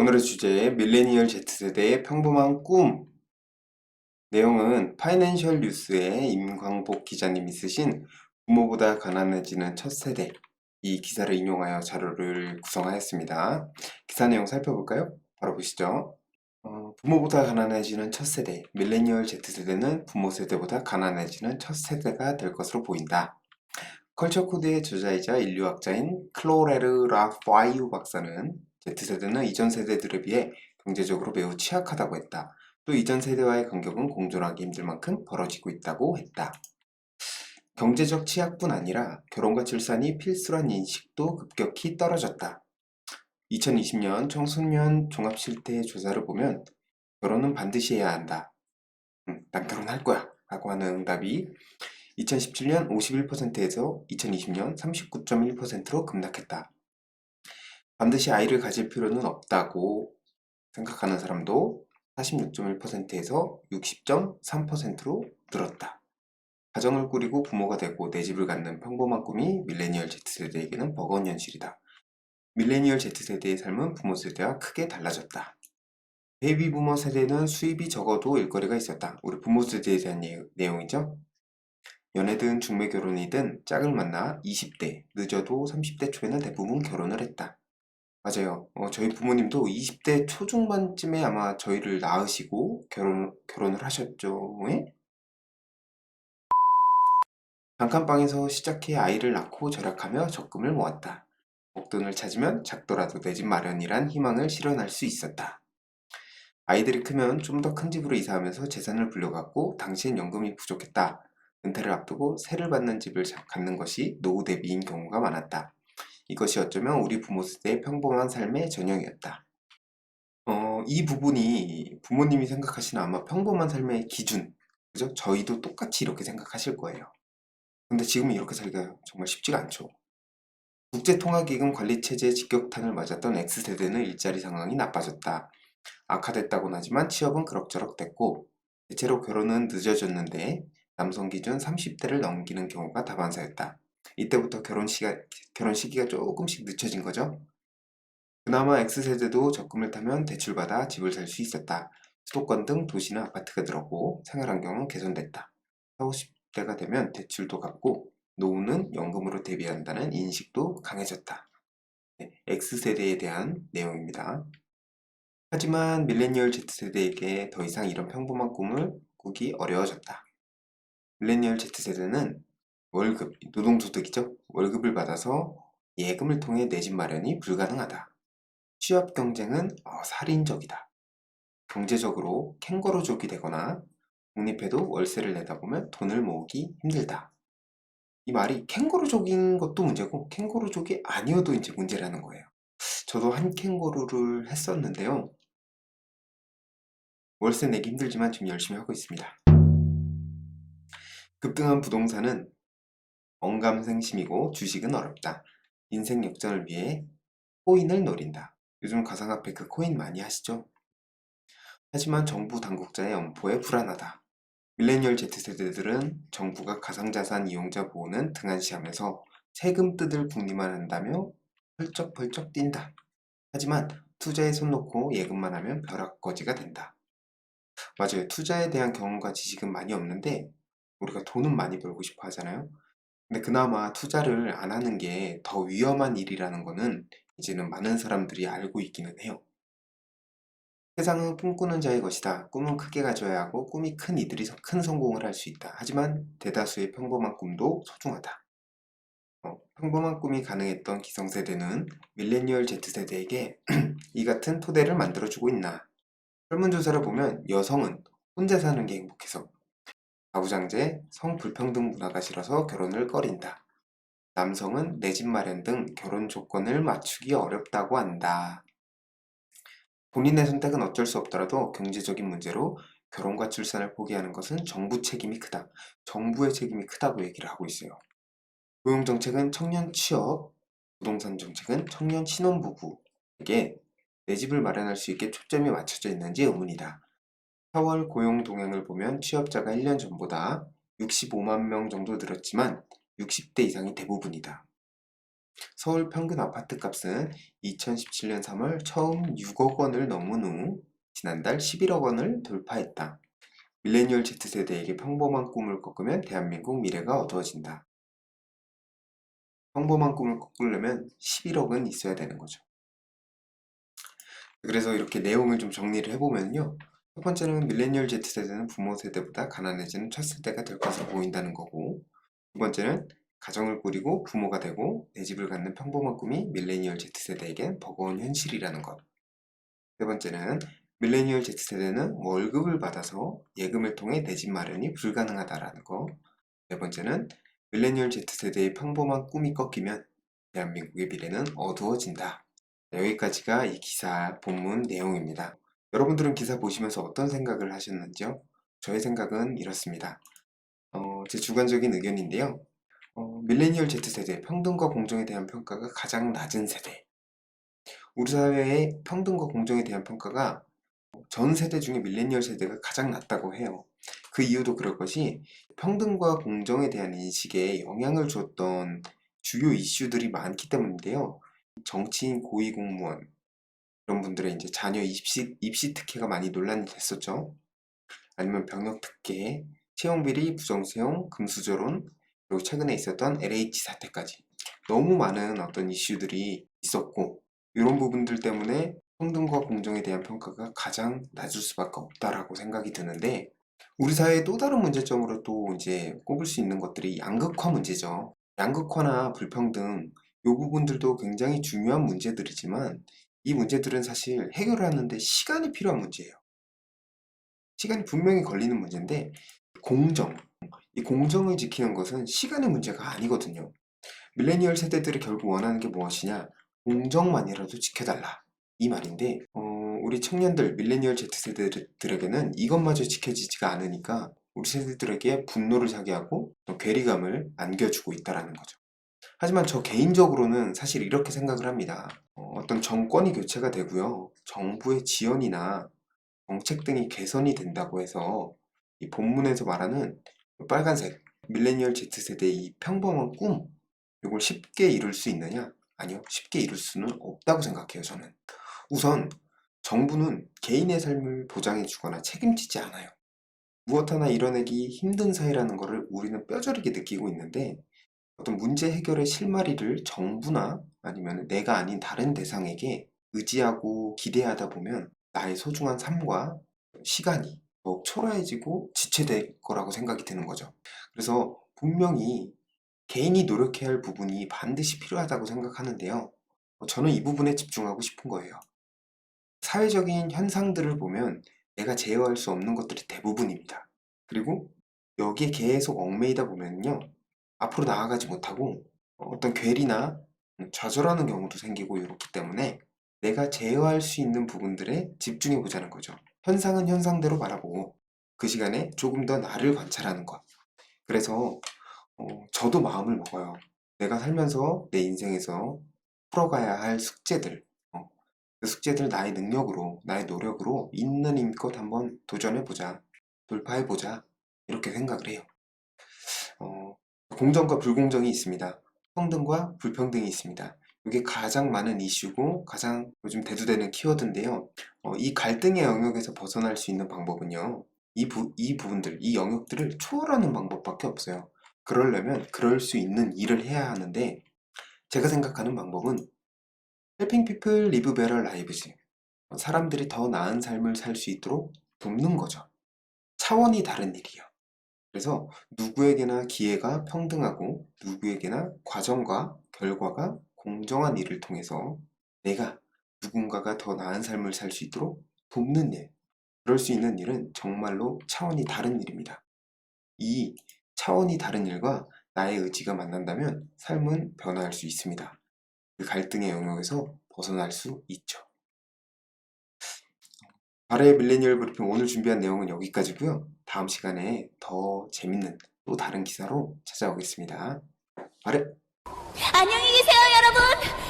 오늘의 주제, 밀레니얼 Z세대의 평범한 꿈. 내용은 파이낸셜 뉴스의 임광복 기자님이 쓰신 부모보다 가난해지는 첫 세대, 이 기사를 인용하여 자료를 구성하였습니다. 기사 내용 살펴볼까요? 바로 보시죠. 부모보다 가난해지는 첫 세대, 밀레니얼 Z세대는 부모 세대보다 가난해지는 첫 세대가 될 것으로 보인다. 컬처코드의 저자이자 인류학자인 클로레르 라파이유 박사는 Z세대는 이전 세대들에 비해 경제적으로 매우 취약하다고 했다. 또 이전 세대와의 간격은 공존하기 힘들 만큼 벌어지고 있다고 했다. 경제적 취약뿐 아니라 결혼과 출산이 필수란 인식도 급격히 떨어졌다. 2020년 청소년 종합실태 조사를 보면 결혼은 반드시 해야 한다. 난 결혼할 거야 라고 하는 응답이 2017년 51%에서 2020년 39.1%로 급락했다. 반드시 아이를 가질 필요는 없다고 생각하는 사람도 46.1%에서 60.3%로 늘었다. 가정을 꾸리고 부모가 되고 내 집을 갖는 평범한 꿈이 밀레니얼 Z세대에게는 버거운 현실이다. 밀레니얼 Z세대의 삶은 부모 세대와 크게 달라졌다. 베이비 부머 세대는 수입이 적어도 일거리가 있었다. 우리 부모 세대에 대한 내용이죠. 연애든 중매 결혼이든 짝을 만나 20대, 늦어도 30대 초에는 대부분 결혼을 했다. 맞아요. 저희 부모님도 20대 초중반쯤에 아마 저희를 낳으시고 결혼을 하셨죠. 예? 단칸방에서 시작해 아이를 낳고 절약하며 적금을 모았다. 목돈을 찾으면 작더라도 내 집 마련이란 희망을 실현할 수 있었다. 아이들이 크면 좀 더 큰 집으로 이사하면서 재산을 불려갖고 당시엔 연금이 부족했다. 은퇴를 앞두고 세를 받는 집을 갖는 것이 노후 대비인 경우가 많았다. 이것이 어쩌면 우리 부모 세대의 평범한 삶의 전형이었다. 이 부분이 부모님이 생각하시는 아마 평범한 삶의 기준, 그죠? 저희도 똑같이 이렇게 생각하실 거예요. 근데 지금은 이렇게 살기가 정말 쉽지가 않죠. 국제통화기금 관리체제의 직격탄을 맞았던 X세대는 일자리 상황이 나빠졌다. 악화됐다고는 하지만 취업은 그럭저럭 됐고 대체로 결혼은 늦어졌는데 남성 기준 30대를 넘기는 경우가 다반사였다. 이때부터 결혼 시기가 조금씩 늦춰진 거죠. 그나마 X세대도 적금을 타면 대출받아 집을 살 수 있었다. 수도권 등 도시는 아파트가 늘었고 생활환경은 개선됐다. 40, 50대가 되면 대출도 갚고 노후는 연금으로 대비한다는 인식도 강해졌다. 네, X세대에 대한 내용입니다. 하지만 밀레니얼 Z세대에게 더 이상 이런 평범한 꿈을 꾸기 어려워졌다. 밀레니얼 Z세대는 월급, 노동소득이죠. 월급을 받아서 예금을 통해 내 집 마련이 불가능하다. 취업 경쟁은 살인적이다. 경제적으로 캥거루족이 되거나 독립해도 월세를 내다 보면 돈을 모으기 힘들다. 이 말이 캥거루족인 것도 문제고 캥거루족이 아니어도 이제 문제라는 거예요. 저도 한 캥거루를 했었는데요. 월세 내기 힘들지만 지금 열심히 하고 있습니다. 급등한 부동산은 언감생심이고 주식은 어렵다. 인생 역전을 위해 코인을 노린다. 요즘 가상화폐 그 코인 많이 하시죠? 하지만 정부 당국자의 엄포에 불안하다. 밀레니얼 Z세대들은 정부가 가상자산 이용자 보호는 등한시하면서 세금 뜯을 궁리만 한다며 펄쩍펄쩍 뛴다. 하지만 투자에 손 놓고 예금만 하면 벼락거지가 된다. 맞아요. 투자에 대한 경험과 지식은 많이 없는데 우리가 돈은 많이 벌고 싶어 하잖아요. 근데 그나마 투자를 안 하는 게 더 위험한 일이라는 거는 이제는 많은 사람들이 알고 있기는 해요. 세상은 꿈꾸는 자의 것이다. 꿈은 크게 가져야 하고 꿈이 큰 이들이 큰 성공을 할 수 있다. 하지만 대다수의 평범한 꿈도 소중하다. 평범한 꿈이 가능했던 기성세대는 밀레니얼 Z세대에게 이 같은 토대를 만들어주고 있나. 설문조사를 보면 여성은 혼자 사는 게 행복해서, 가부장제, 성불평등 문화가 싫어서 결혼을 꺼린다. 남성은 내 집 마련 등 결혼 조건을 맞추기 어렵다고 한다. 본인의 선택은 어쩔 수 없더라도 경제적인 문제로 결혼과 출산을 포기하는 것은 정부 책임이 크다. 정부의 책임이 크다고 얘기를 하고 있어요. 고용정책은 청년 취업, 부동산 정책은 청년 신혼부부에게 내 집을 마련할 수 있게 초점이 맞춰져 있는지 의문이다. 4월 고용 동향을 보면 취업자가 1년 전보다 65만 명 정도 늘었지만 60대 이상이 대부분이다. 서울 평균 아파트 값은 2017년 3월 처음 6억 원을 넘은 후 지난달 11억 원을 돌파했다. 밀레니얼 Z세대에게 평범한 꿈을 꺾으면 대한민국 미래가 어두워진다. 평범한 꿈을 꺾으려면 11억은 있어야 되는 거죠. 그래서 이렇게 내용을 좀 정리를 해보면요. 첫 번째는 밀레니얼 Z세대는 부모 세대보다 가난해지는 첫 세대가 될 것으로 보인다는 거고, 두 번째는 가정을 꾸리고 부모가 되고 내 집을 갖는 평범한 꿈이 밀레니얼 Z세대에겐 버거운 현실이라는 것. 세 번째는 밀레니얼 Z세대는 월급을 받아서 예금을 통해 내 집 마련이 불가능하다라는 거. 네 번째는 밀레니얼 Z세대의 평범한 꿈이 꺾이면 대한민국의 미래는 어두워진다. 네, 여기까지가 이 기사 본문 내용입니다. 여러분들은 기사 보시면서 어떤 생각을 하셨는지요? 저의 생각은 이렇습니다. 제 주관적인 의견인데요. 밀레니얼 Z세대, 평등과 공정에 대한 평가가 가장 낮은 세대. 우리 사회의 평등과 공정에 대한 평가가 전 세대 중에 밀레니얼 세대가 가장 낮다고 해요. 그 이유도 그럴 것이 평등과 공정에 대한 인식에 영향을 줬던 주요 이슈들이 많기 때문인데요. 정치인, 고위공무원 이런 분들의 이제 자녀 입시 특혜가 많이 논란이 됐었죠. 아니면 병역 특혜, 채용비리, 부정채용, 금수저론, 그리고 최근에 있었던 LH 사태까지 너무 많은 어떤 이슈들이 있었고 이런 부분들 때문에 평등과 공정에 대한 평가가 가장 낮을 수밖에 없다라고 생각이 드는데 우리 사회의 또 다른 문제점으로 또 이제 꼽을 수 있는 것들이 양극화 문제죠. 양극화나 불평등 이 부분들도 굉장히 중요한 문제들이지만 이 문제들은 사실 해결하는데 시간이 필요한 문제예요. 시간이 분명히 걸리는 문제인데 공정, 이 공정을 지키는 것은 시간의 문제가 아니거든요. 밀레니얼 세대들이 결국 원하는 게 무엇이냐? 공정만이라도 지켜달라. 이 말인데 우리 청년들, 밀레니얼 Z세대들에게는 이것마저 지켜지지가 않으니까 우리 세대들에게 분노를 자기하고 또 괴리감을 안겨주고 있다는 거죠. 하지만 저 개인적으로는 사실 이렇게 생각을 합니다. 어떤 정권이 교체가 되고요. 정부의 지원이나 정책 등이 개선이 된다고 해서 이 본문에서 말하는 빨간색 밀레니얼 Z세대의 이 평범한 꿈 이걸 쉽게 이룰 수 있느냐? 아니요. 쉽게 이룰 수는 없다고 생각해요, 저는. 우선 정부는 개인의 삶을 보장해 주거나 책임지지 않아요. 무엇 하나 이뤄내기 힘든 사회라는 것을 우리는 뼈저리게 느끼고 있는데 어떤 문제 해결의 실마리를 정부나 아니면 내가 아닌 다른 대상에게 의지하고 기대하다 보면 나의 소중한 삶과 시간이 더욱 초라해지고 지체될 거라고 생각이 드는 거죠. 그래서 분명히 개인이 노력해야 할 부분이 반드시 필요하다고 생각하는데요. 저는 이 부분에 집중하고 싶은 거예요. 사회적인 현상들을 보면 내가 제어할 수 없는 것들이 대부분입니다. 그리고 여기에 계속 얽매이다 보면요. 앞으로 나아가지 못하고 어떤 괴리나 좌절하는 경우도 생기고 이렇기 때문에 내가 제어할 수 있는 부분들에 집중해 보자는 거죠. 현상은 현상대로 바라보고 그 시간에 조금 더 나를 관찰하는 것. 그래서 저도 마음을 먹어요. 내가 살면서 내 인생에서 풀어가야 할 숙제들, 그 숙제들 나의 능력으로, 나의 노력으로 있는 힘껏 한번 도전해보자, 돌파해보자, 이렇게 생각을 해요. 어, 공정과 불공정이 있습니다. 평등과 불평등이 있습니다. 이게 가장 많은 이슈고 가장 요즘 대두되는 키워드인데요. 이 갈등의 영역에서 벗어날 수 있는 방법은요. 이 부분들, 이 영역들을 초월하는 방법밖에 없어요. 그러려면 그럴 수 있는 일을 해야 하는데 제가 생각하는 방법은 Helping people live better lives. 사람들이 더 나은 삶을 살 수 있도록 돕는 거죠. 차원이 다른 일이에요. 그래서 누구에게나 기회가 평등하고 누구에게나 과정과 결과가 공정한 일을 통해서 내가 누군가가 더 나은 삶을 살 수 있도록 돕는 일, 그럴 수 있는 일은 정말로 차원이 다른 일입니다. 이 차원이 다른 일과 나의 의지가 만난다면 삶은 변화할 수 있습니다. 그 갈등의 영역에서 벗어날 수 있죠. 발의 밀레니얼 브리핑 오늘 준비한 내용은 여기까지고요. 다음 시간에 더 재밌는 또 다른 기사로 찾아오겠습니다. 발의 안녕히 계세요, 여러분!